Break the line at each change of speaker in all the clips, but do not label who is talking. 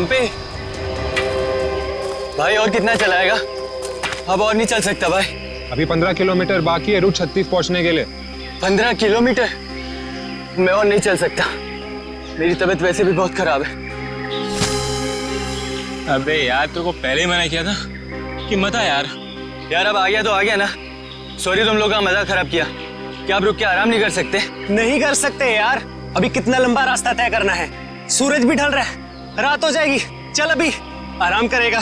पंपी भाई और कितना चलाएगा? अब और नहीं चल सकता भाई।
अभी 15 किलोमीटर बाकी है रूट 36 पहुंचने के लिए।
15 किलोमीटर? मैं और नहीं चल सकता, मेरी तबीयत वैसे भी बहुत खराब है।
अबे यार तेरे को पहले ही मना किया था कि मत आ यार।
यार अब आ गया तो आ गया ना। सॉरी तुम लोगों का मजा खराब किया। क्या आप रुक के आराम नहीं कर सकते?
नहीं कर सकते यार, अभी कितना लंबा रास्ता तय करना है। सूरज भी ढल रहा है, रात हो जाएगी। चल अभी आराम करेगा।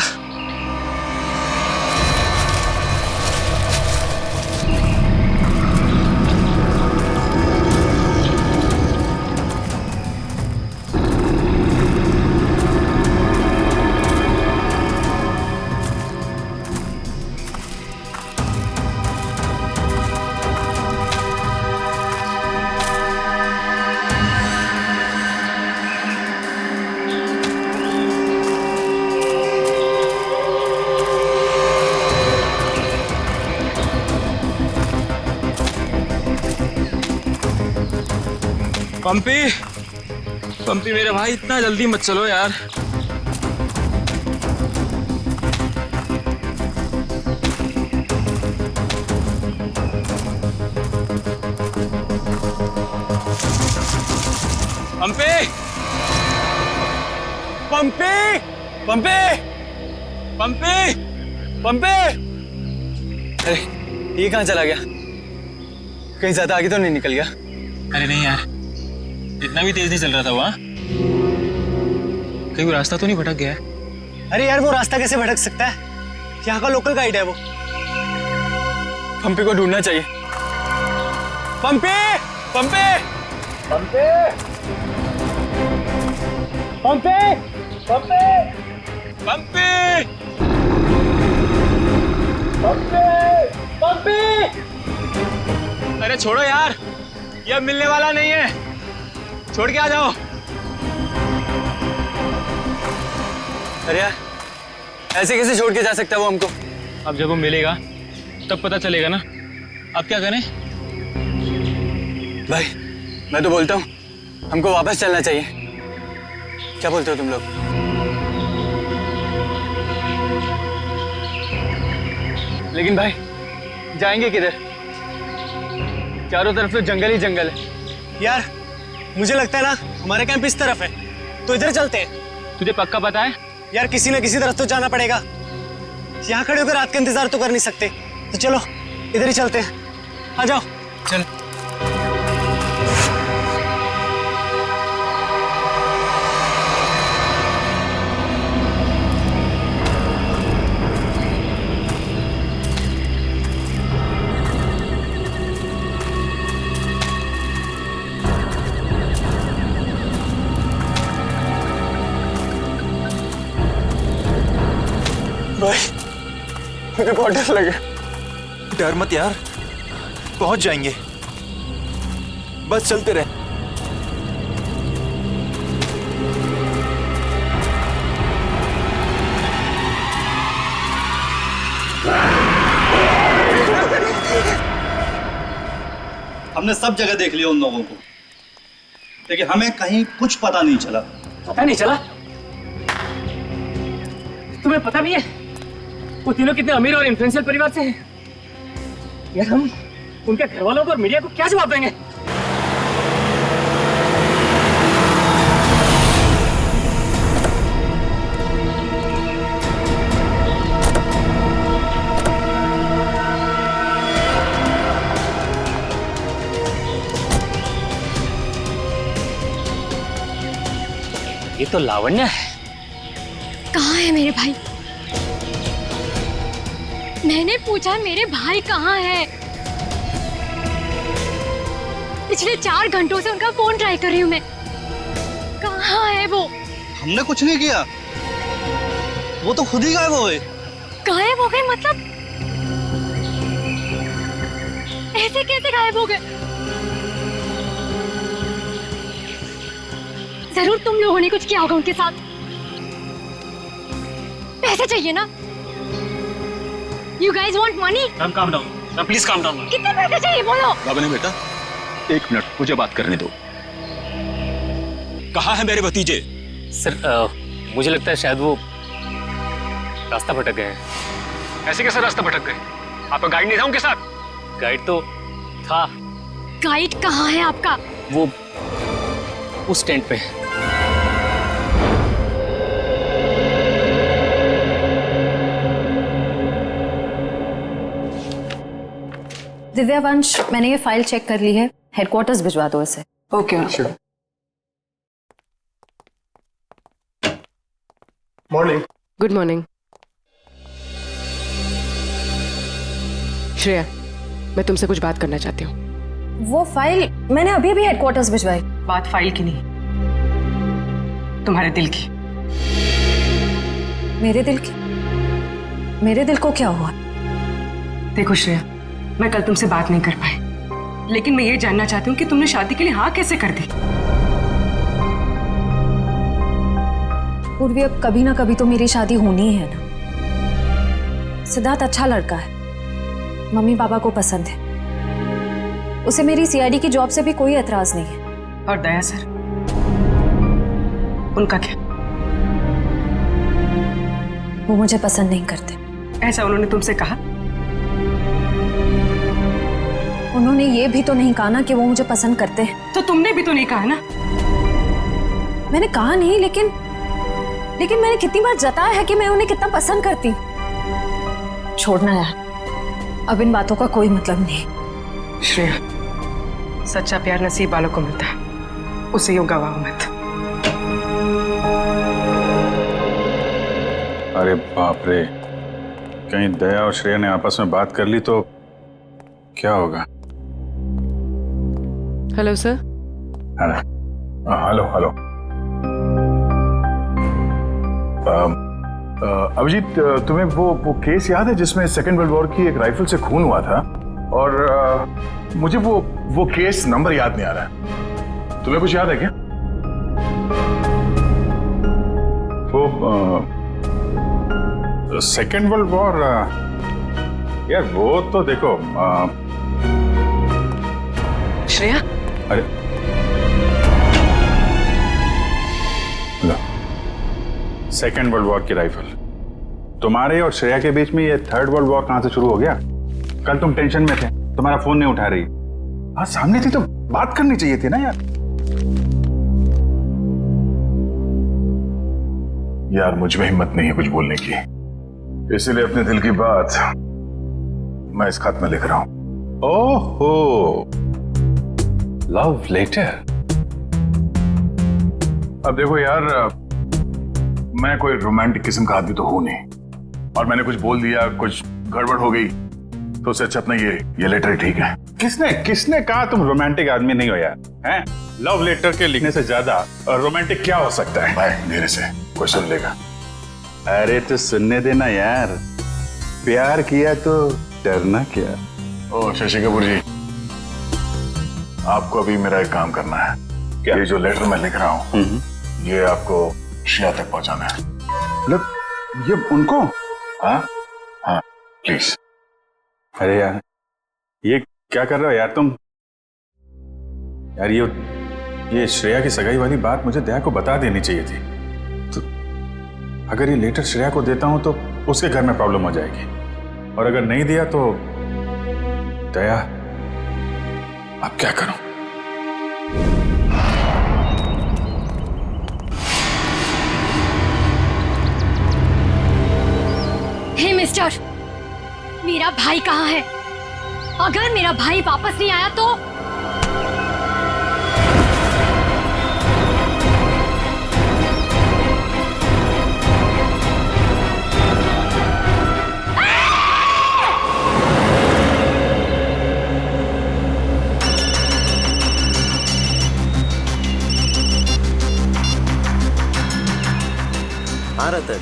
पंपी पंपी मेरे भाई इतना जल्दी मत चलो यार। पंपी
पंपी पंपी
पंपी
पंपी! अरे ये कहाँ चला गया? कहीं ज्यादा आगे तो नहीं निकल गया?
अरे नहीं यार, इतना भी तेज नहीं चल रहा था वहाँ। कहीं वो रास्ता तो नहीं भटक गया है?
अरे यार वो रास्ता कैसे भटक सकता है, यहाँ का लोकल गाइड है वो।
पंपी को ढूंढना चाहिए। पंपी पंपी पंपी पंपी पंपी
पंपी
पंपी पंपी!
अरे छोड़ो यार, ये अब मिलने वाला नहीं है, छोड़ के आ जाओ।
अरे यार ऐसे कैसे छोड़ के जा सकता है वो हमको?
अब जब वो मिलेगा तब पता चलेगा ना। अब क्या करें?
भाई मैं तो बोलता हूँ हमको वापस चलना चाहिए। क्या बोलते हो तुम लोग? लेकिन भाई जाएंगे किधर? चारों तरफ तो जंगल ही जंगल है।
यार मुझे लगता है ना हमारा कैंप इस तरफ है, तो इधर चलते हैं।
तुझे पक्का पता है?
यार किसी न किसी तरफ तो जाना पड़ेगा, यहाँ खड़े होकर रात का इंतजार तो कर नहीं सकते। तो चलो इधर ही चलते हैं, आ जाओ।
चल।
भाई मुझे बहुत डर लगा।
डर मत यार, पहुंच जाएंगे, बस चलते रहे।
हमने सब जगह देख लिया उन लोगों को, लेकिन हमें कहीं कुछ पता नहीं चला।
पता नहीं चला? तुम्हें पता नहीं है वो तीनों कितने अमीर और इन्फ्लुएंशियल परिवार से हैं? यार हम उनके घर वालों को और मीडिया को क्या जवाब देंगे? ये तो लावण्य है।
कहाँ है मेरे भाई? मैंने पूछा मेरे भाई कहाँ है? पिछले 4 घंटों से उनका फोन ट्राई कर रही हूँ मैं। कहाँ है वो?
हमने कुछ नहीं किया, वो तो खुद ही गायब हो गए।
गायब हो गए मतलब? ऐसे कैसे गायब हो गए? जरूर तुम लोगों ने कुछ किया होगा उनके साथ। पैसे चाहिए ना? You guys want money?
Calm down. Please calm down.
कितने पैसे चाहिए बोलो?
बाबा ने बेटा 1 मिनट मुझे बात करने दो। कहाँ है मेरे भतीजे?
सर मुझे लगता है शायद वो रास्ता भटक गए हैं।
ऐसे कैसे रास्ता भटक गए? आपका गाइड नहीं था उनके साथ?
गाइड तो था,
गाइड कहाँ है आपका?
वो उस टेंट पे है।
दिव्या वंश, मैंने ये फाइल चेक कर ली है, हेडक्वार्टर्स भिजवा दो इसे।
Okay
morning.
Good morning. Shreya, मैं तुमसे कुछ बात करना चाहती हूँ।
वो फाइल मैंने अभी अभी हेडक्वार्टर्स भिजवाई।
बात फाइल की नहीं, तुम्हारे दिल की।
मेरे दिल की? मेरे दिल को क्या हुआ?
देखो श्रेया, मैं कल तुमसे बात नहीं कर पाई, लेकिन मैं ये जानना चाहती हूँ कि तुमने शादी के लिए हाँ कैसे कर दी?
पूर्वी, अब कभी ना कभी तो मेरी शादी होनी ही है ना। सिद्धार्थ अच्छा लड़का है, मम्मी पापा को पसंद है, उसे मेरी सीआईडी की जॉब से भी कोई एतराज नहीं है।
और दया सर, उनका क्या?
वो मुझे पसंद नहीं करते।
ऐसा उन्होंने तुमसे कहा?
उन्होंने ये भी तो नहीं कहा ना कि वो मुझे पसंद करते हैं।
तो तुमने भी तो नहीं कहा ना?
मैंने कहा नहीं, लेकिन मैंने कितनी बार जताया है कि मैं उन्हें कितना पसंद करती हूँ। छोड़ना यार, अब इन बातों का कोई मतलब नहीं।
श्रेया, सच्चा प्यार नसीब वालों को मिलता है, उसे यूं गवाओ मत।
अरे बाप रे, कहीं दया और श्रेया ने आपस में बात कर ली तो क्या होगा?
Hello sir.
Hello hello. Abhijit, तुम्हें वो केस याद है जिसमें सेकेंड वर्ल्ड वॉर की एक राइफल से खून हुआ था? और मुझे वो केस नंबर याद नहीं आ रहा है। तुम्हें कुछ याद है क्या? वो सेकेंड वर्ल्ड वॉर, यार वो तो देखो।
श्रेया,
अरे सेकेंड वर्ल्ड वॉर की राइफल। तुम्हारे और श्रेया के बीच में ये थर्ड वर्ल्ड वॉर कहां से शुरू हो गया? कल तुम टेंशन में थे, तुम्हारा फोन नहीं उठा रही। हाँ, सामने थी तो बात करनी चाहिए थी ना यार। यार मुझ में हिम्मत नहीं है कुछ बोलने की, इसीलिए अपने दिल की बात मैं इस खत में लिख रहा हूं। ओहो, लव लेटर। अब देखो यार, मैं कोई रोमांटिक किस्म का आदमी तो हूं नहीं, और मैंने कुछ बोल दिया, कुछ गड़बड़ हो गई, तो उससे अच्छा अपना ये लेटर ठीक है। किसने कहा तुम रोमांटिक आदमी नहीं हो यार? हैं? लव लेटर के लिखने से ज्यादा रोमांटिक क्या हो सकता है? भाई धीरे से, कोई सुन लेगा। अरे तो सुनने देना यार, प्यार किया तो डरना क्या। ओ शशि कपूर जी, आपको अभी मेरा एक काम करना है। क्या? ये जो लेटर मैं लिख रहा हूँ, ये आपको श्रेया तक पहुंचाना है। मतलब ये उनको? हाँ हाँ, प्लीज। अरे यार, ये क्या कर रहे हो यार तुम? यार ये श्रेया की सगाई वाली बात मुझे दया को बता देनी चाहिए थी। तो अगर ये लेटर श्रेया को देता हूं तो उसके घर में प्रॉब्लम हो जाएगी, और अगर नहीं दिया तो दया, अब क्या करूं?
हे मिस्टर, मेरा भाई कहाँ है? अगर मेरा भाई वापस नहीं आया तो
हाँ रतन,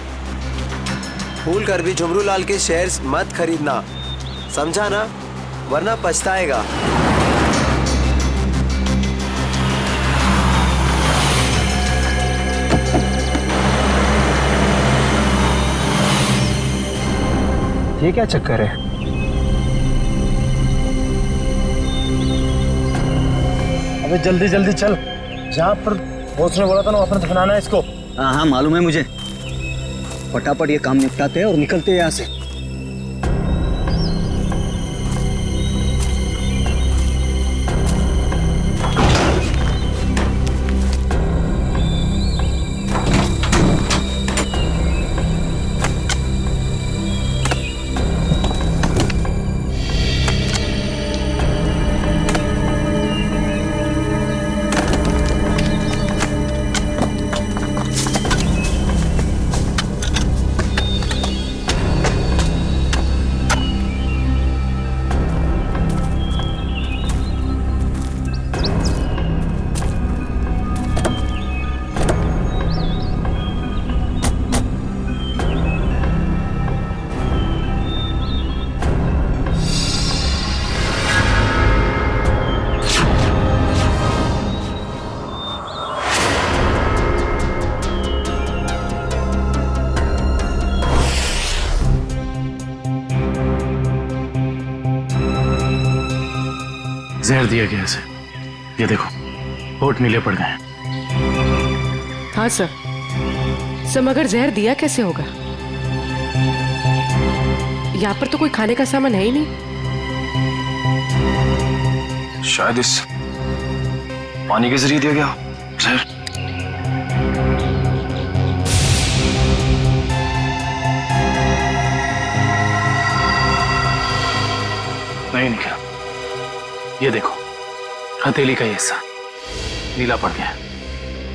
भूल कर भी झुमरू लाल के शेयर्स मत खरीदना, समझा ना? वरना पछताएगा।
ये क्या चक्कर है?
अबे जल्दी जल्दी चल, जहाँ पर बॉस ने बोला था ना वहाँ पर दफनाना है इसको।
हाँ हाँ मालूम है मुझे।
फटाफट ये काम निपटाते हैं और निकलते हैं यहाँ से।
जहर दिया गया इसे। ये देखो होठ नीले पड़ गए हैं।
हाँ सर, मगर जहर दिया कैसे होगा? यहाँ पर तो कोई खाने का सामान है ही नहीं।
शायद इस पानी के जरिए दिया गया जहर।
नहीं निकला। ये देखो हथेली का ये हिस्सा नीला पड़ गया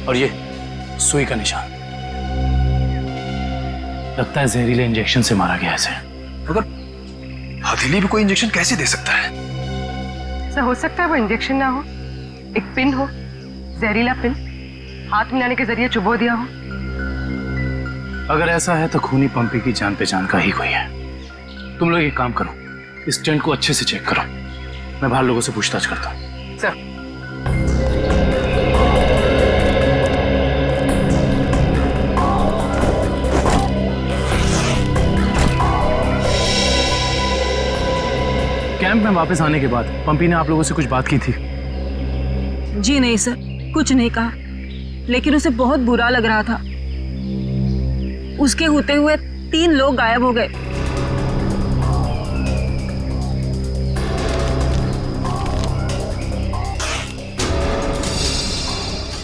और ये सुई का निशान। लगता है जहरीले इंजेक्शन से मारा गया इसे।
मगर हथेली भी कोई इंजेक्शन कैसे दे सकता है?
सर हो सकता है वो इंजेक्शन ना हो, एक पिन हो, जहरीला पिन हाथ मिलाने के जरिए चुबो दिया हो।
अगर ऐसा है तो खूनी पंपी की जान पहचान का ही कोई है। तुम लोग एक काम करो, इस टेंट को अच्छे से चेक करो, मैं बाहर लोगों से पूछताछ करता हूँ।
सर
कैंप में वापस आने के बाद पंपी ने आप लोगों से कुछ बात की थी?
जी नहीं सर, कुछ नहीं कहा, लेकिन उसे बहुत बुरा लग रहा था। उसके होते हुए 3 लोग गायब हो गए।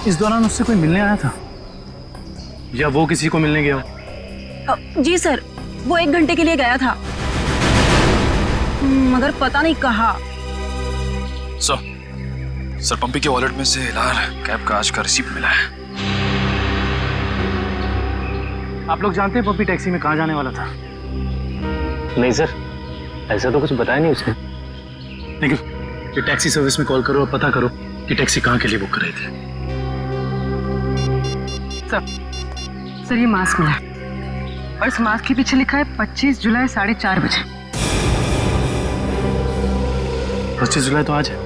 इस दौरान उससे कोई मिलने आया था या वो किसी को मिलने गया हो?
जी सर, वो 1 घंटे के लिए गया था, मगर पता नहीं कहाँ।
सर पंपी के वॉलेट में से एलआर कैब का आज का रिसीप्ट मिला है।
आप लोग जानते हैं पंपी टैक्सी में कहाँ जाने वाला था?
नहीं सर, ऐसा तो कुछ बताया नहीं उसने।
लेकिन ये टैक्सी सर्विस में कॉल करो और पता करो कि टैक्सी कहाँ के लिए बुक कर रही थी।
सर ये मास्क मिला और इस मास्क के पीछे लिखा है 25 जुलाई 4:30 बजे।
25 जुलाई तो आज है।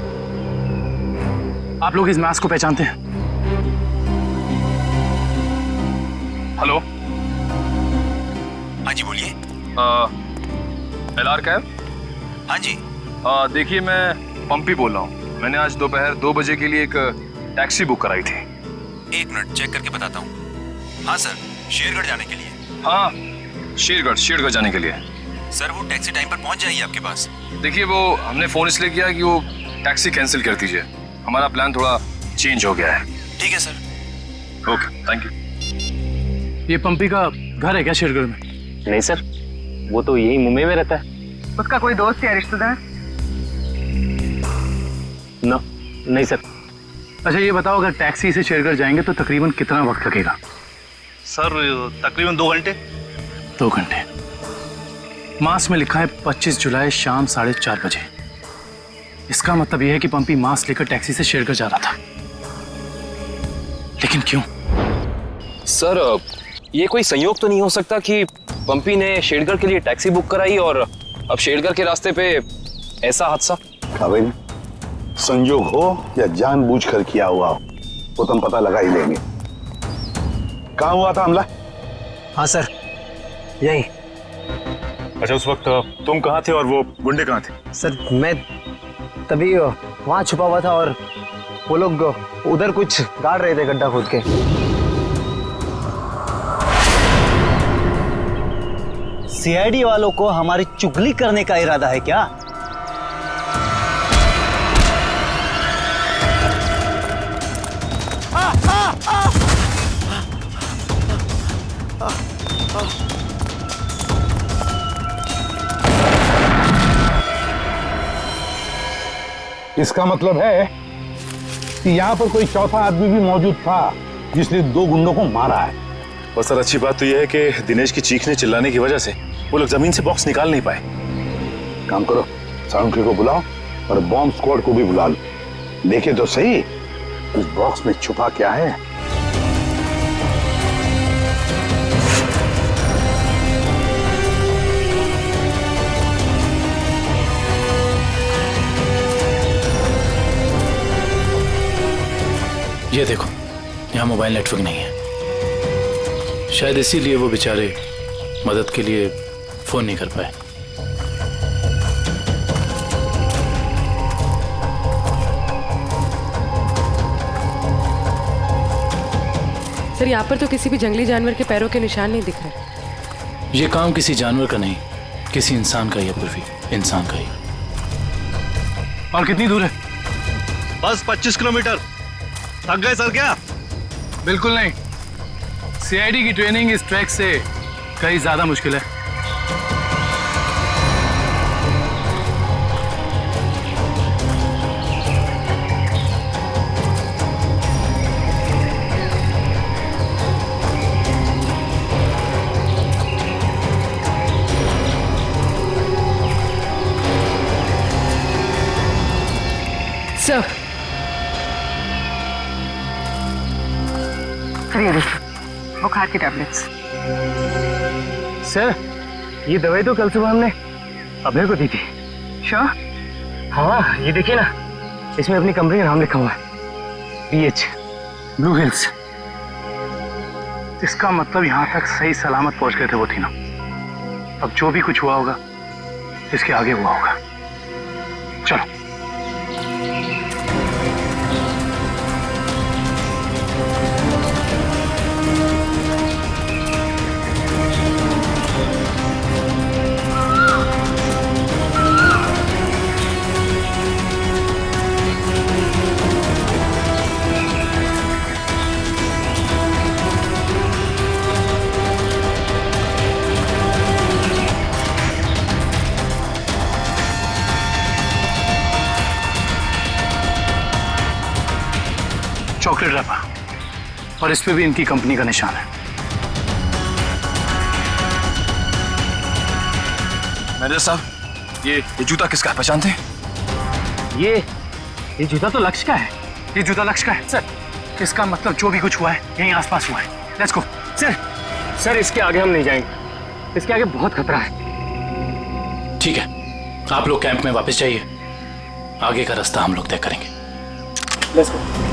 आप लोग इस मास्क को पहचानते हैं?
हेलो, हाँ जी बोलिए। LR cab? हाँ जी। देखिए मैं पंपी बोल रहा हूँ। मैंने आज दोपहर 2 बजे के लिए एक टैक्सी बुक कराई थी।
1 मिनट चेक करके बताता हूँ। हाँ सर, शेरगढ़ जाने के लिए।
हाँ शेरगढ़ जाने के लिए।
सर वो टैक्सी टाइम पर पहुँच जाएगी आपके पास।
देखिए वो हमने फोन इसलिए किया कि वो टैक्सी कैंसिल कर दीजिए, हमारा प्लान थोड़ा चेंज हो गया है।
ठीक है सर।
Okay thank you.
ये पंपी का घर है क्या शेरगढ़ में?
नहीं सर, वो तो यही मुंबई में रहता है।
उसका कोई दोस्त या रिश्तेदार?
नो, नहीं सर।
अच्छा ये बताओ, अगर टैक्सी से शेरगढ़ जाएंगे तो तकरीबन कितना वक्त लगेगा?
सर तकरीबन 2 घंटे।
2 घंटे। मास में लिखा है 25 जुलाई शाम 4:30 बजे। इसका मतलब यह है कि पंपी मास लेकर टैक्सी से शेरगढ़ जा रहा था। लेकिन क्यों?
सर ये कोई संयोग तो नहीं हो सकता कि पंपी ने शेरगढ़ के लिए टैक्सी बुक कराई और अब शेरगढ़ के रास्ते पे ऐसा हादसा?
काबिल, संयोग हो या जानबूझकर किया हुआ हो वो तुम पता लगा ही लेंगे। कहाँ हुआ था हमला?
हाँ सर, यही।
अच्छा उस वक्त तुम कहाँ थे और वो गुंडे कहाँ थे?
सर मैं तभी वहाँ छुपा हुआ था और वो लोग उधर कुछ गाड़ रहे थे गड्ढा खोद के। सीआईडी वालों को हमारी चुगली करने का इरादा है क्या?
इसका मतलब है कि यहाँ पर कोई चौथा आदमी भी मौजूद था जिसने 2 गुंडों को मारा है।
और सर अच्छी बात तो यह है कि दिनेश की चीखने चिल्लाने की वजह से वो लोग जमीन से बॉक्स निकाल नहीं पाए।
काम करो, साउंड को बुलाओ और बॉम्ब स्क्वाड को भी बुला लो। देखे तो सही उस बॉक्स में छुपा क्या है।
ये देखो, यहाँ मोबाइल नेटवर्क नहीं है। शायद इसीलिए वो बेचारे मदद के लिए फोन नहीं कर पाए।
सर, यहाँ पर तो किसी भी जंगली जानवर के पैरों के निशान नहीं दिख रहे।
ये काम किसी जानवर का नहीं, किसी इंसान का ही है पूर्वी, इंसान का ही।
और कितनी दूर है?
बस 25 किलोमीटर। थक गए सर क्या?
बिल्कुल नहीं। सीआईडी की ट्रेनिंग इस ट्रैक से कहीं ज्यादा मुश्किल है।
सर, ये देखिए, बुखार की टैबलेट्स।
सर, ये दवाई तो कल सुबह हमने अभय को दी थी।
श्योर?
हाँ, ये देखिए ना, इसमें अपनी कंपनी का नाम लिखा हुआ है, BH ब्लू हिल्स। इसका मतलब यहाँ तक सही सलामत पहुंच गए थे वो तीनों। अब जो भी कुछ हुआ होगा इसके आगे हुआ होगा। चलो। चॉकलेट रैपर और इस पे भी इनकी कंपनी का निशान है।
मैनेजर साहब, ये जूता किसका है, पहचानते हैं?
ये जूता तो लक्ष्य का है। ये जूता लक्ष्य का है सर। इसका मतलब जो भी कुछ हुआ है यहीं आसपास हुआ है। Let's go. सर इसके आगे हम नहीं जाएंगे। इसके आगे बहुत खतरा है।
ठीक है, आप लोग कैंप में वापस जाइए, आगे का रास्ता हम लोग तय करेंगे।
Let's go.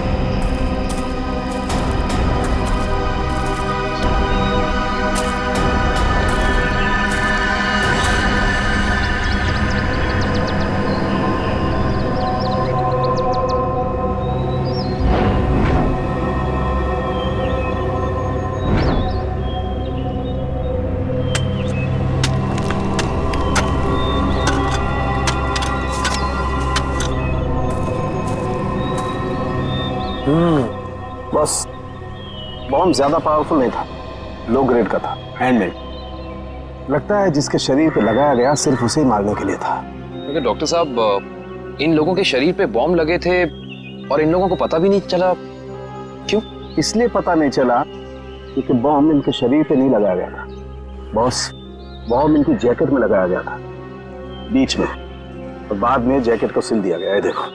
बस बॉम्ब ज्यादा पावरफुल नहीं था, लो ग्रेड का था, हैंडमेड। लगता है जिसके शरीर पे लगाया गया सिर्फ उसे ही मारने के लिए था।
क्योंकि डॉक्टर साहब, इन लोगों के शरीर पे बॉम्ब लगे थे और इन लोगों को पता भी नहीं चला। क्यों?
इसलिए पता नहीं चला क्योंकि बॉम्ब इनके शरीर पे नहीं लगाया गया था बॉस, बॉम्ब इनकी जैकेट में लगाया गया था बीच में, और बाद में जैकेट को सिल दिया गया है। देखो,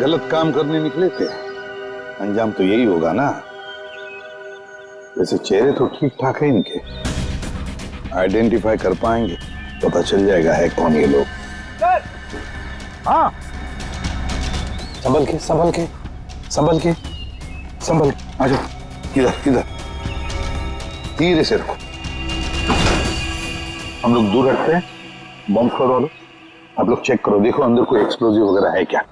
गलत काम करने निकले थे, अंजाम तो यही होगा ना। वैसे चेहरे तो ठीक ठाक है इनके, आइडेंटिफाई कर पाएंगे, पता चल जाएगा है कौन ये लोग। हाँ, संभल के संभल के संभल के संभल के, आ जाओ, इधर इधर, धीरे से रखो। हम लोग दूर हटते हैं, बॉम्ब स्क्वाड वालों, आप लोग चेक करो, देखो अंदर कोई एक्सप्लोजिव वगैरह है क्या।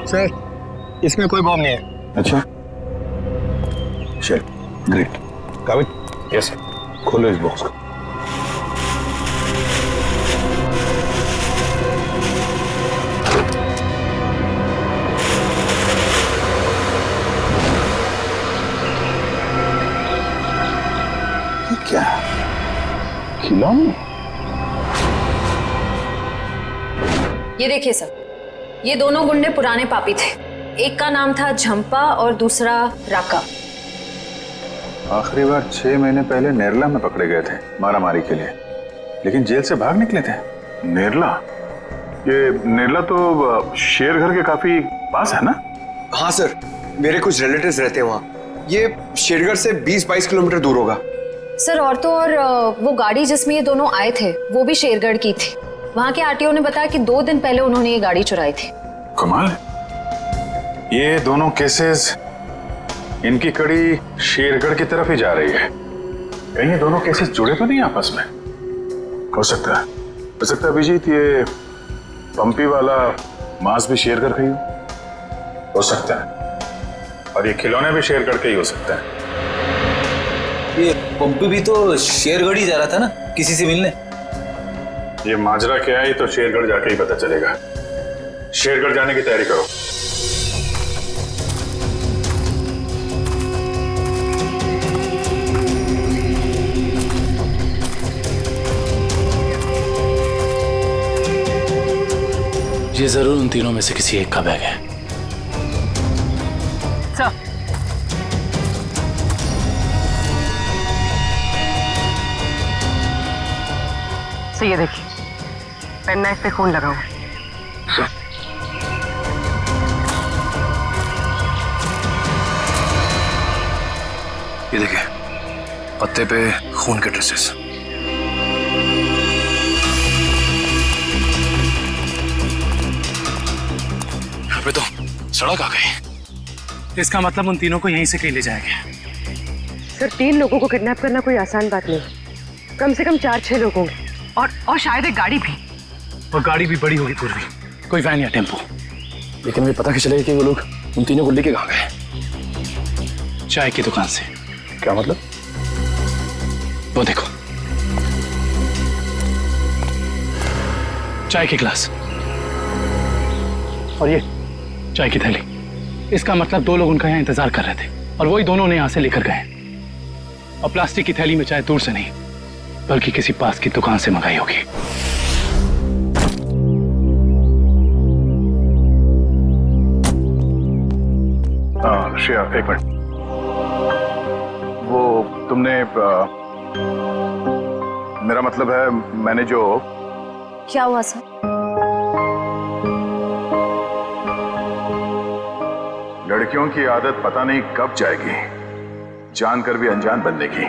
सर इसमें कोई बॉम्ब नहीं है।
अच्छा, चल ग्रेट। काबिल,
यस
खोलो इस बॉक्स को। ये क्या खिलौने?
ये देखिए सर, ये दोनों गुंडे पुराने पापी थे। एक का नाम था झंपा और दूसरा राका।
आखिरी बार 6 महीने पहले नेरला में पकड़े गए थे मारामारी के लिए, लेकिन जेल से भाग निकले थे। नेरला? ये नेरला तो शेरघर के काफी पास है ना?
हाँ सर, मेरे कुछ रिलेटिव्स रहते हैं वहाँ। ये शेरगढ़ से 20-22 किलोमीटर दूर होगा।
सर और तो और वो गाड़ी जिसमें ये दोनों आए थे वो भी शेरगढ़ की थी। वहाँ के आरटीओ ने बताया कि 2 दिन पहले उन्होंने ये गाड़ी चुराई थी।
कमाल है। ये दोनों केसेस, इनकी कड़ी शेरगढ़ की तरफ ही जा रही है। कहीं ये दोनों केसेस जुड़े तो नहीं आपस में? हो सकता है अभिजीत ये पंपी वाला मांस भी शेरगढ़ का ही हो सकता है, और ये खिलौने भी शेरगढ़ के ही हो सकता है।
ये पंपी भी तो शेरगढ़ ही जा रहा था ना किसी से मिलने।
ये माजरा क्या है ये तो शेरगढ़ जाके ही पता चलेगा। शेरगढ़ जाने की तैयारी करो।
ये जरूर उन तीनों में से किसी एक का बैग है।
सर, ये देखिए, पेन नाइफ पे खून लगा हुआ है।
ये देखिए, पत्ते पे खून के ट्रेसेस। यहाँ पे तो सड़क आ गई।
इसका मतलब उन तीनों को यहीं से कहीं ले जाया गया।
सर, 3 लोगों को किडनैप करना कोई आसान बात नहीं। कम से कम 4-6 लोग होंगे, और शायद एक गाड़ी भी।
और गाड़ी भी बड़ी होगी पूर्वी, कोई वैन या टेम्पो।
लेकिन हमें पता कैसे चलेगा कि वो लोग उन तीनों को लेके कहाँ गए?
चाय की दुकान से।
क्या मतलब?
वो देखो, चाय के ग्लास और ये चाय की थैली। इसका मतलब 2 लोग उनका यहाँ इंतजार कर रहे थे और वही दोनों ने यहाँ से लेकर गए। और प्लास्टिक की थैली में चाय दूर से नहीं बल्कि किसी पास की दुकान से मंगाई होगी।
श्रेया, एक मिनट। वो तुमने मेरा मतलब है, मैंने जो...
क्या हुआ सर?
लड़कियों की आदत पता नहीं कब जाएगी, जानकर भी अनजान बनने की।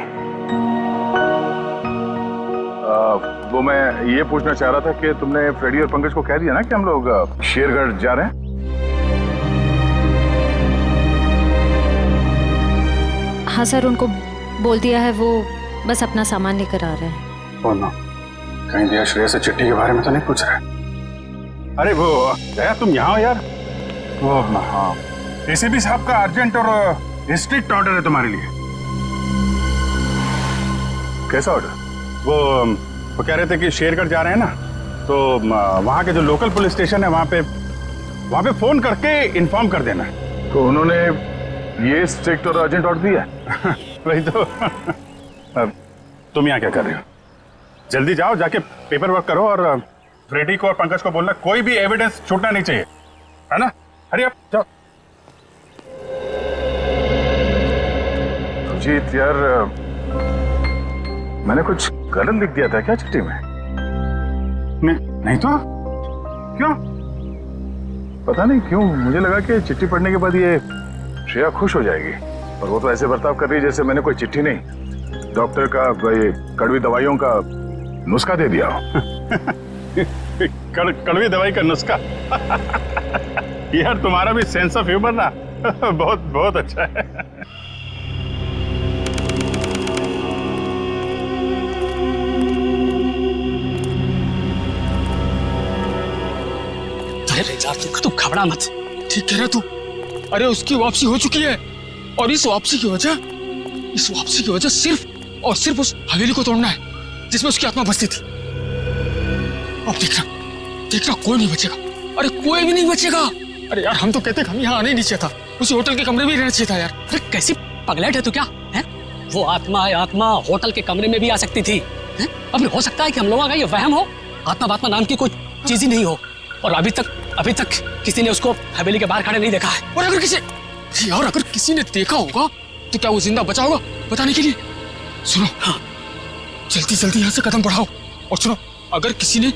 वो मैं ये पूछना चाह रहा था कि तुमने फ्रेडी और पंकज को कह दिया ना कि हम लोग शेरगढ़ जा रहे हैं?
हाँ सर, उनको बोल दिया है, वो बस अपना सामान लेकर आ रहे हैं।
ओ नो, कहीं दिया श्रेया से चिट्ठी के बारे में तो नहीं पूछ रहे? अरे वो दया, तुम यहाँ हो यार। वो हाँ, एसीपी साहब का अर्जेंट और स्ट्रिक्ट ऑर्डर है तुम्हारे लिए। कैसा ऑर्डर? वो कह रहे थे कि शेरगढ़ जा रहे हैं ना, तो वहाँ के जो लोकल पुलिस स्टेशन है वहाँ पे फोन करके इन्फॉर्म कर देना। तो उन्होंने ये स्ट्रिक्ट और अर्जेंट ऑर्डर दिया। वही तो। तुम यहाँ क्या कर रहे हो? जल्दी जाओ, जाके पेपर वर्क करो और फ्रेडी को और पंकज को बोलना कोई भी एविडेंस छूटना नहीं चाहिए, है ना? हरी आप जाओ। जीत यार, मैंने कुछ गलत लिख दिया था क्या चिट्ठी में? नहीं तो क्यों? पता नहीं क्यों मुझे लगा कि चिट्ठी पढ़ने के बाद ये श्रेया खुश हो जाएगी, और वो तो ऐसे बर्ताव कर रही है जैसे मैंने कोई चिट्ठी नहीं, डॉक्टर का कड़वी दवाइयों का नुस्खा दे दिया हो। कड़वी दवाई का नुस्खा। यार तुम्हारा भी सेंस ऑफ ह्यूमर ना बहुत बहुत अच्छा है।
अरे यार तू घबरा मत, ठीक कह रहा तू। अरे उसकी वापसी हो चुकी है और इस वापसी की वजह सिर्फ और सिर्फ उस हवेली को तोड़ना है जिसमें उसकी आत्मा बसती थी। अब देखना कोई नहीं बचेगा। अरे कोई भी नहीं बचेगा। अरे यार हम तो कहते हम यहाँ आने नहीं चाहिए था, उसी होटल के कमरे में ही रहना चाहिए था यार।
अरे कैसी पगलेट है तू क्या है? वो आत्मा होटल के कमरे में भी आ सकती थी। अब हो सकता है कि हम लोगों का ये वहम हो, आत्मा नाम की कोई चीज ही नहीं हो। और अभी तक किसी ने उसको हवेली के बाहर खड़े नहीं देखा है।
और अगर किसी ने देखा होगा तो क्या वो जिंदा बचा होगा बताने के लिए? सुनो, हाँ, जल्दी यहाँ से कदम बढ़ाओ। और सुनो, अगर किसी ने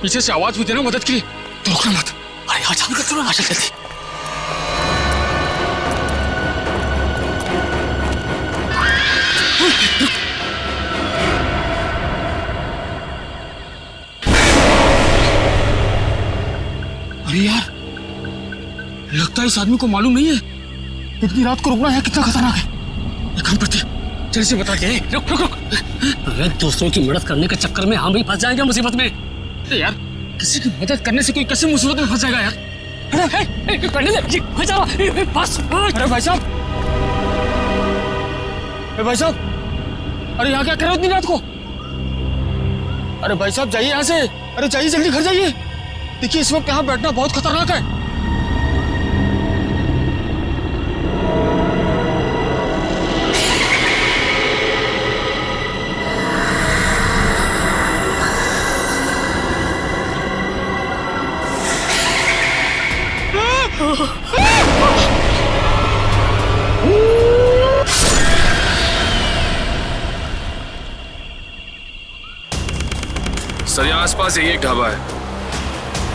पीछे से आवाज भी देना मदद के लिए तो रुकना मत।
अरे हाँ जल्दी।
अरे यार, लगता है इस आदमी को मालूम नहीं है इतनी रात को रुकना है कितना खतरनाक है। एक काम करते हैं, जल्दी से बता के।
रुक। अरे दूसरों की मदद करने के चक्कर में हम भी फंस जाएंगे मुसीबत में।
अरे यार, किसी की मदद करने से कोई कैसे मुसीबत में फंस जाएगा यार?
अरे बस।
अरे भाई साहब, अरे यहाँ क्या कर रहे हो इतनी रात को? अरे भाई साहब जाइए यहाँ से। अरे जाइए, जल्दी घर जाइए। देखिए इस वक्त यहाँ बैठना बहुत खतरनाक है।
सर यहाँ आसपास यही एक ढाबा है,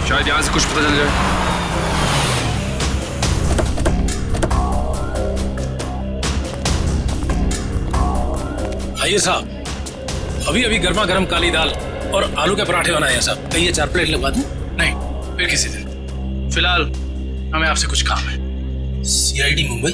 शायद यहाँ से कुछ पता चल जाए।
आइए साहब, अभी गर्मा गर्म काली दाल और आलू के पराठे बनाए हैं साहब। कहिए 4 प्लेट लगवा दूं? नहीं, फिर किसी दिन। फिलहाल हमें आपसे कुछ काम है। CID मुंबई।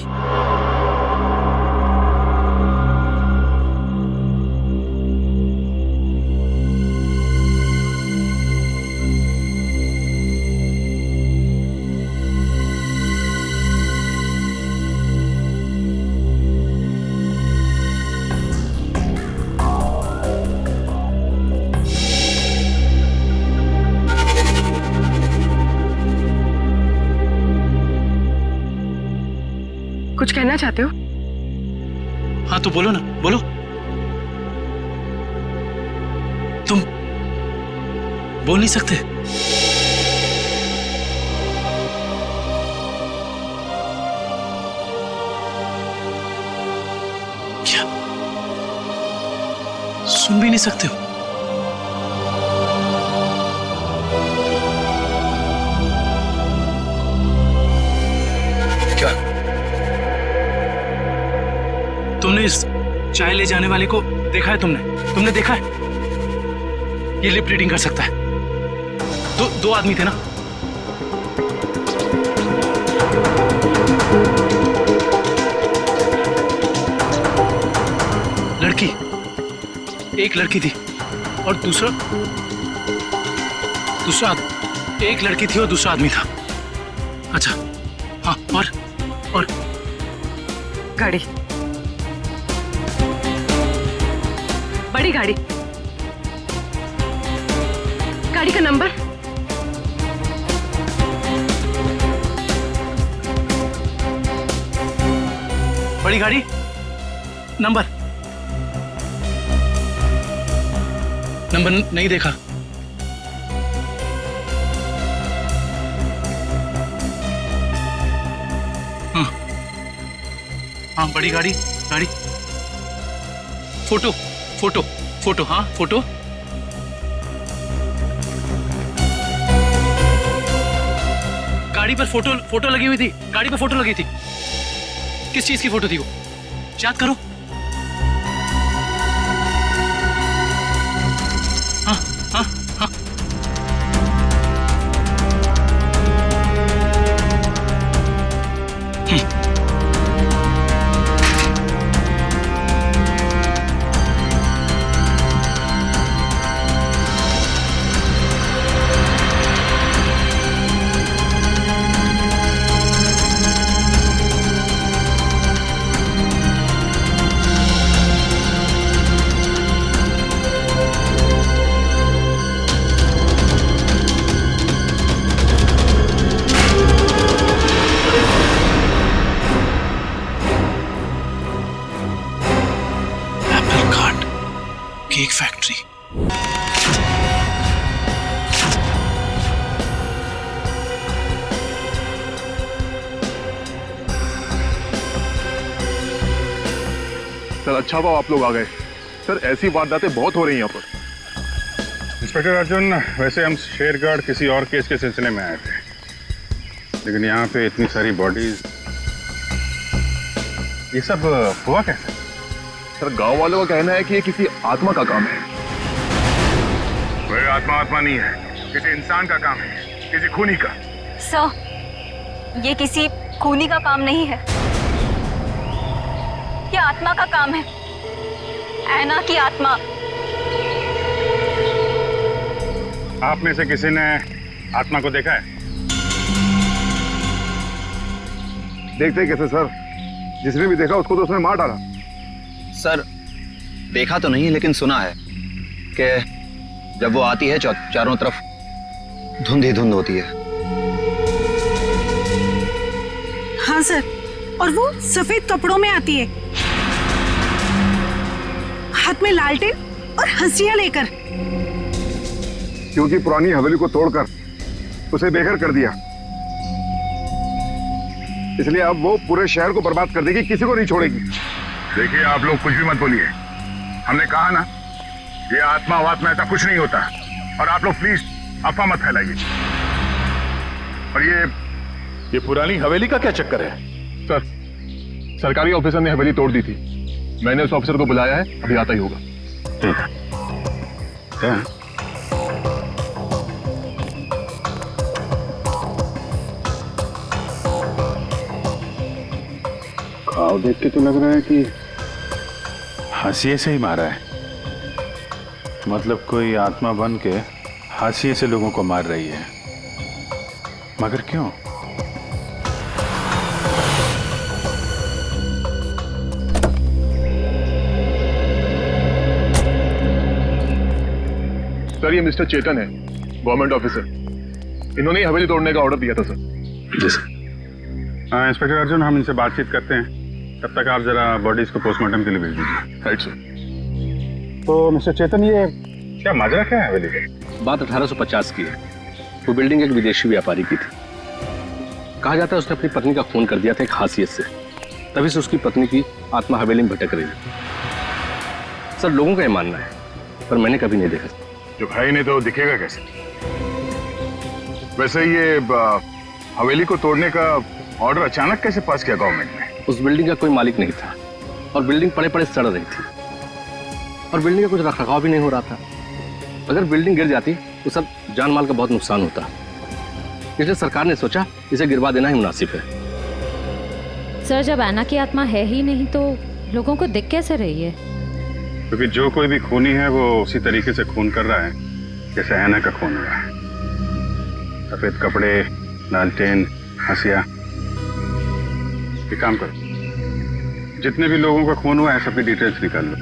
कुछ कहना चाहते हो?
हाँ तो बोलो ना, बोलो। तुम बोल नहीं सकते? क्या सुन भी नहीं सकते हो? क्या तुमने इस चाय ले जाने वाले को देखा है? तुमने देखा है? ये लिप रीडिंग कर सकता है। दो आदमी थे ना? एक लड़की थी और दूसरा एक लड़की थी और दूसरा आदमी था। अच्छा हाँ, और
गाड़ी, बड़ी गाड़ी का नंबर?
बड़ी गाड़ी नंबर नहीं देखा। हाँ बड़ी गाड़ी फोटो हाँ फोटो। गाड़ी पर फोटो लगी हुई थी। गाड़ी पर फोटो लगी थी। किस चीज की फोटो थी वो? याद करो। हाँ
सर अच्छा हुआ आप लोग आ गए। सर ऐसी वारदातें बहुत हो रही हैं यहाँ पर।
इंस्पेक्टर अर्जुन, वैसे हम शेरगढ़ किसी और केस के सिलसिले में आए थे, लेकिन यहाँ पे इतनी सारी बॉडीज, ये सब हुआ कैसे?
सर गांव वालों का कहना है कि ये किसी आत्मा का काम है।
कोई आत्मा नहीं है, किसी इंसान का काम है, किसी खूनी का।
सर, ये किसी खूनी का काम नहीं है, ये आत्मा का काम है, ऐना की आत्मा।
आप में से किसी ने आत्मा को देखा है?
देखते कैसे सर, जिसने भी देखा उसको तो उसने मार डाला।
सर देखा तो नहीं, लेकिन सुना है कि जब वो आती है चारों तरफ धुंध ही धुंध होती है।
हाँ सर, और वो सफेद कपड़ों में आती है, हाथ में लालटेन और हंसिया लेकर।
क्योंकि पुरानी हवेली को तोड़कर उसे बेघर कर दिया, इसलिए अब वो पूरे शहर को बर्बाद कर देगी, किसी को नहीं छोड़ेगी।
देखिए आप लोग कुछ भी मत बोलिए, हमने कहा ना ये आत्मा वात्मा ऐसा कुछ नहीं होता, और आप लोग प्लीज अफवाह मत फैलाइए। और ये पुरानी हवेली का क्या चक्कर है?
सर सरकारी ऑफिसर ने हवेली तोड़ दी थी, मैंने उस ऑफिसर को बुलाया है, अभी आता ही होगा।
घाव देख के तो लग रहा है कि हाशिए से ही मारा है, मतलब कोई आत्मा बन के हाशिए से लोगों को मार रही है, मगर क्यों?
सर ये मिस्टर चेतन है, गवर्नमेंट ऑफिसर, इन्होंने ही हवेली तोड़ने का ऑर्डर दिया था सर।
हाँ इंस्पेक्टर अर्जुन, हम इनसे बातचीत करते हैं, तब तक आप जरा बॉडीज को पोस्टमार्टम के लिए भेज दीजिए।
Right sir.
तो मिस्टर चेतन, ये क्या माजरा क्या है हवेली का?
बात 1850 की है। वो बिल्डिंग एक विदेशी व्यापारी की थी। कहा जाता है उसने अपनी पत्नी का खून कर दिया था एक हासियत से, तभी से उसकी पत्नी की आत्मा हवेली में भटक रही है। सर लोगों का ये मानना है, पर मैंने कभी नहीं देखा।
जो भाई ने तो दिखेगा कैसे? वैसे ये हवेली को तोड़ने का ऑर्डर अचानक कैसे पास किया गवर्नमेंट ने?
उस बिल्डिंग का कोई मालिक नहीं था और बिल्डिंग पड़े पड़े सड़ रही थी और बिल्डिंग का कुछ रखरखाव भी नहीं हो रहा था। अगर बिल्डिंग गिर जाती तो सब जान माल का बहुत नुकसान होता, इसलिए सरकार ने सोचा इसे गिरवा देना ही मुनासिब है।
सर जब ऐना की आत्मा है ही नहीं तो लोगों को दिख कैसे रही है?
क्योंकि जो कोई भी खूनी है वो उसी तरीके से खून कर रहा है जैसे ऐना का खून हो रहा है। सफेद कपड़े, लालटेन, हंसिया। एक काम करो, जितने भी लोगों का खून हुआ है सबकी डिटेल्स निकाल लो।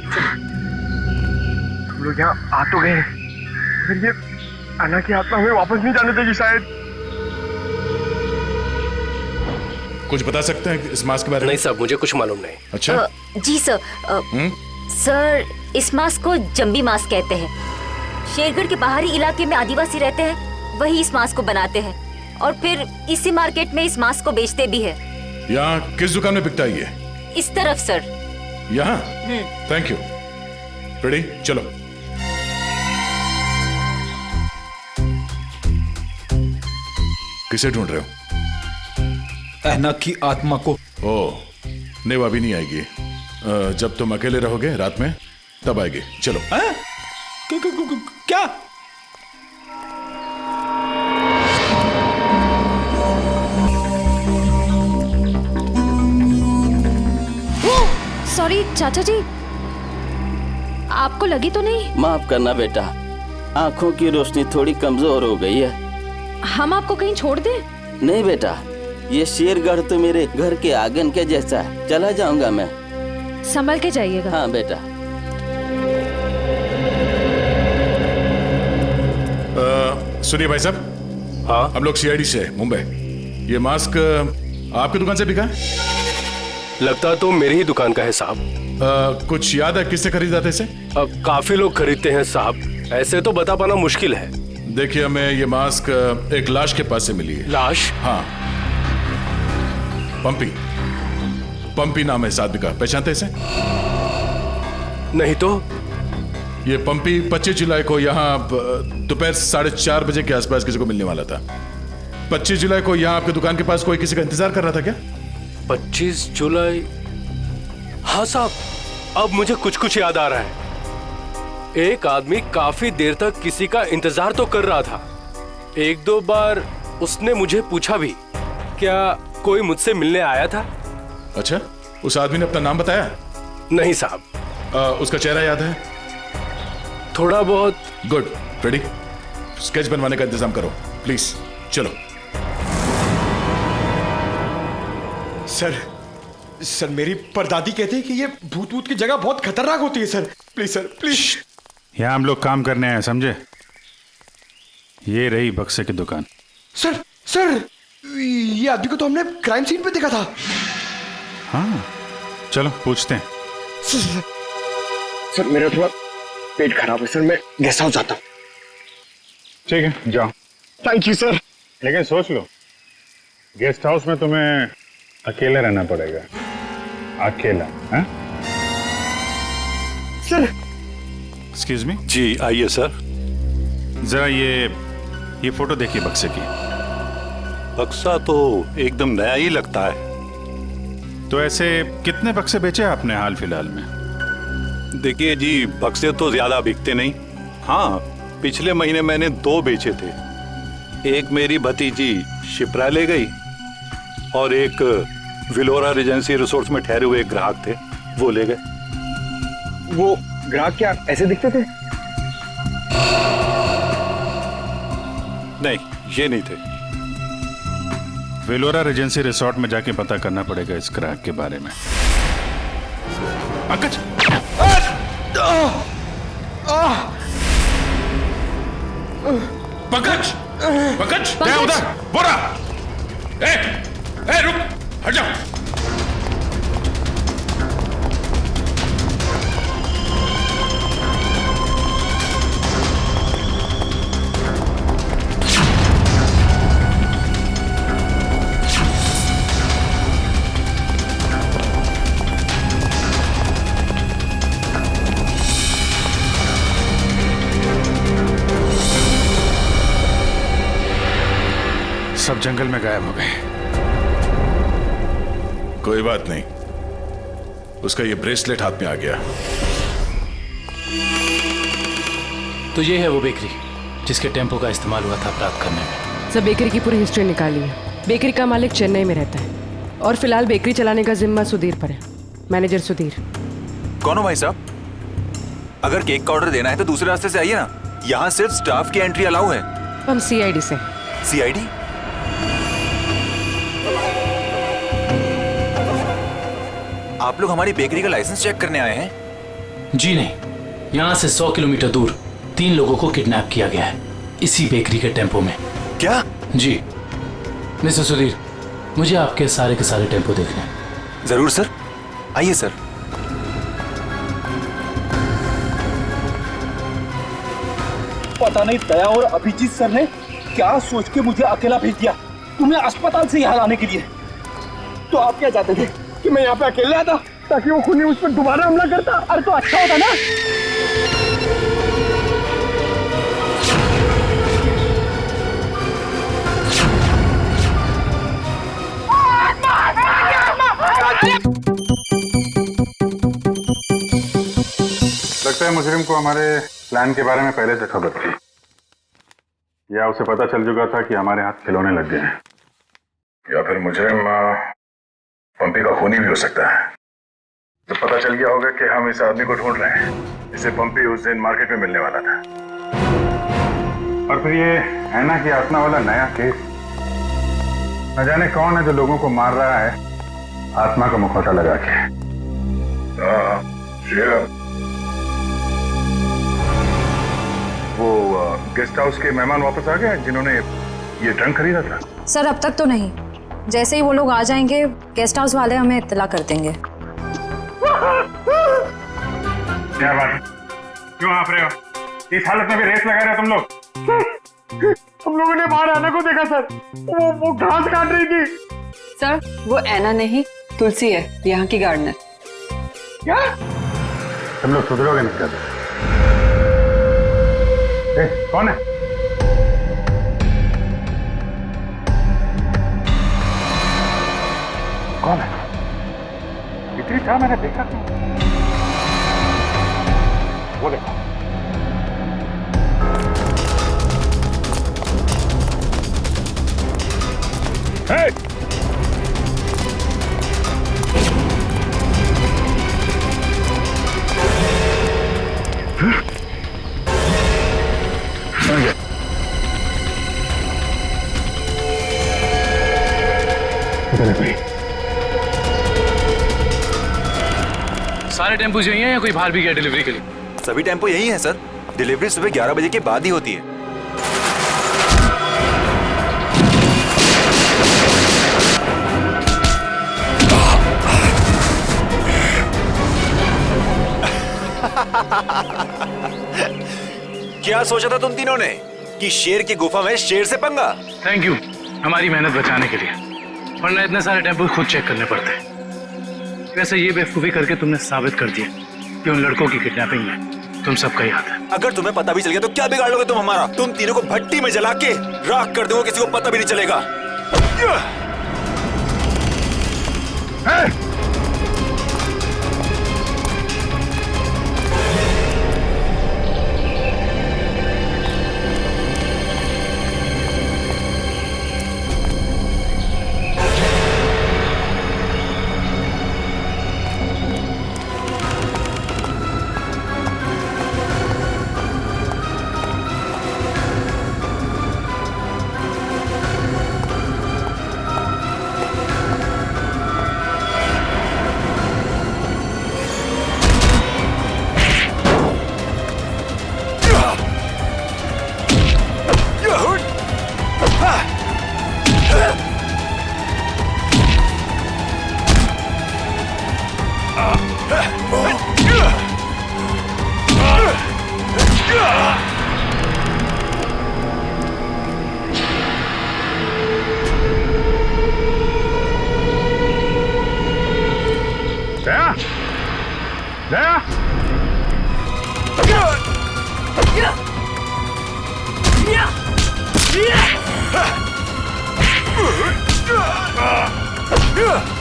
हम लोग यहाँ आ तो गए, फिर ये ऐना की आत्मा हमें वापस नहीं जाने देगी शायद।
कुछ बता सकते हैं इस मास्क के बारे में?
नहीं साहब, मुझे कुछ मालूम नहीं।
अच्छा
जी सर। सर इस मास्क को जंबी मास्क कहते हैं। शेरगढ़ के बाहरी इलाके में आदिवासी रहते हैं, वही इस मास्क को बनाते हैं और फिर इसी मार्केट में इस मास्क को बेचते भी है।
यहाँ किस दुकान में बिकता है ये?
इस तरफ सर।
यहाँ? Thank you. रेडी, चलो। किसे ढूंढ रहे हो?
ऐना की आत्मा को।
ओह, नहीं वो अभी नहीं आएगी। जब तुम अकेले रहोगे रात में तब आएगी। चलो।
क्या?
सॉरी चाचा जी, आपको लगी तो नहीं?
माफ करना बेटा, आंखों की रोशनी थोड़ी कमजोर हो गई है।
हम आपको कहीं छोड़ दें?
नहीं बेटा, ये शेरगढ़ तो मेरे घर के आंगन के जैसा है, चला जाऊंगा मैं।
संभल के जाइएगा।
हाँ बेटा।
सुनिए भाई साहब। हाँ, हम लोग सीआईडी से मुंबई। ये मास्क आपकी दुकान से बिका?
लगता तो मेरी ही दुकान का है साहब।
कुछ याद है किससे खरीदा था इसे?
काफी लोग खरीदते हैं साहब, ऐसे तो बता पाना मुश्किल है।
देखिए, हमें ये मास्क एक लाश के पास से मिली है।
लाश?
हाँ, पंपी नाम है इस आदमी का, पहचानते इसे?
नहीं तो
ये पंपी 25 जुलाई को यहाँ दोपहर 4:30 बजे के आसपास किसी को मिलने वाला था। 25 जुलाई को यहाँ आपकी दुकान के पास कोई किसी का इंतजार कर रहा था क्या?
25 जुलाई? हाँ साहब, अब मुझे कुछ कुछ याद आ रहा है। एक आदमी काफी देर तक किसी का इंतजार तो कर रहा था। एक दो बार उसने मुझे पूछा भी, क्या कोई मुझसे मिलने आया था?
अच्छा, उस आदमी ने अपना नाम बताया?
नहीं साहब।
उसका चेहरा याद है?
थोड़ा बहुत।
गुड। रेडी? स्केच बनवाने का इंतजाम करो प्लीज। चलो।
सर मेरी परदादी कहती है कि ये भूत भूत की जगह बहुत खतरनाक होती है सर। Please sir, please.
यहाँ हम लोग काम करने आए, समझे? ये रही बक्से की दुकान।
सर ये आदमी को तो हमने क्राइम सीन पे देखा था।
हाँ, चलो पूछते हैं।
सर मेरा थोड़ा पेट खराब है सर, मैं गेस्ट हाउस जाता हूँ।
ठीक है, जाओ।
Thank you sir.
लेकिन सोच लो, गेस्ट हाउस में तुम्हें अकेले रहना पड़ेगा। अकेला, हैं?
सर।
Excuse me.
जी आइए सर।
जरा ये फोटो देखिए बक्से की।
बक्सा तो एकदम नया ही लगता है।
तो ऐसे कितने बक्से बेचे आपने हाल फिलहाल में?
देखिए जी, बक्से तो ज्यादा बिकते नहीं। हाँ, पिछले महीने मैंने 2 बेचे थे। एक मेरी भतीजी शिप्रा ले गई और एक विलोरा रेजेंसी रिसोर्ट्स में ठहरे हुए एक ग्राहक थे, वो ले गए।
वो ग्राहक क्या ऐसे दिखते थे?
नहीं, ये नहीं थे।
विलोरा रेजेंसी रिसोर्ट में जाके पता करना पड़ेगा इस ग्राहक के बारे में। पंकज!
पंकज! पंकज! क्या उधर? बोरा! ए, रुक! हट जाओ!
सब जंगल में गायब हो गए।
कोई बात नहीं, उसका ये ब्रेसलेट हाथ में आ गया।
तो ये है वो बेकरी जिसके टेम्पो का इस्तेमाल हुआ था अपराध करने में।
सब बेकरी की पूरी हिस्ट्री निकाली है। बेकरी का मालिक चेन्नई में रहता है और फिलहाल बेकरी चलाने का जिम्मा सुधीर पर है। मैनेजर सुधीर।
कौन हो भाई साहब? अगर केक का ऑर्डर देना है तो दूसरे रास्ते से आइए ना, यहाँ सिर्फ स्टाफ की एंट्री अलाउ है।
हम सीआईडी से।
सीआईडी? आप लोग हमारी बेकरी का लाइसेंस चेक करने आए हैं?
जी नहीं, यहाँ से 100 किलोमीटर दूर 3 लोगों को किडनैप किया गया है, इसी बेकरी के टेम्पो में।
क्या?
जी मिस्टर सुधीर, मुझे आपके सारे के सारे टेम्पो देखने हैं।
जरूर सर, आइए सर।
पता नहीं दया और अभिजीत सर ने क्या सोच के मुझे अकेला भेज दिया तुम्हें अस्पताल से यहाँ लाने के लिए।
तो आप क्या चाहते थे कि मैं यहाँ पे अकेले आता ताकि वो खूनी उस पर दोबारा हमला करता? अरे तो अच्छा होता ना।
लगता है मुजरिम को हमारे प्लान के बारे में पहले से खबर थी, या उसे पता चल चुका था कि हमारे हाथ खिलौने लग गए हैं,
या फिर मुजरिम पंपी का खूनी भी हो सकता है। तो पता चल गया होगा कि हम इस आदमी को ढूंढ रहे हैं, जिसे पंपी उस दिन मार्केट में मिलने वाला था।
और फिर ये ऐना की आत्मा वाला नया केस, न जाने कौन है जो लोगों को मार रहा है आत्मा का मुखौटा लगा के।
वो गेस्ट हाउस के मेहमान वापस आ गए जिन्होंने ये ट्रंक खरीदा था?
सर अब तक तो नहीं, जैसे ही वो लोग आ जाएंगे गेस्ट हाउस वाले हमें इत्तला कर देंगे।
क्या बात, क्यों आप रहे हो? इस हालत में भी रेस लगा रहे हो तुम लोग?
हम लोगों ने बाहर आना को देखा सर, वो घास काट रही थी।
सर वो ऐना नहीं तुलसी है, यहाँ की गार्डनर।
क्या?
तुम लोग सुधरोगे नहीं क्या? कौन है? कौन है? इतनी था मैंने देखा क्यों? वो देखो। Hey!
सारे टेम्पो यही हैं या कोई बाहर भी गया डिलीवरी के लिए?
सभी टेम्पो यही हैं सर। डिलीवरी सुबह 11 बजे के बाद ही होती है। क्या सोचा था तुम तीनों ने कि शेर की गुफा में शेर से पंगा?
थैंक यू हमारी मेहनत बचाने के लिए, वरना इतने सारे टेम्पो खुद चेक करने पड़ते। वैसे ये बेवकूफी करके तुमने साबित कर दिया कि उन लड़कों की किडनैपिंग में तुम सबका ही हाथ है।
अगर तुम्हें पता भी चल गया तो क्या बिगाड़ लोगे तुम हमारा? तुम तीनों को भट्टी में जला के राख कर दूंगा, किसी को पता भी नहीं चलेगा।
Yeah!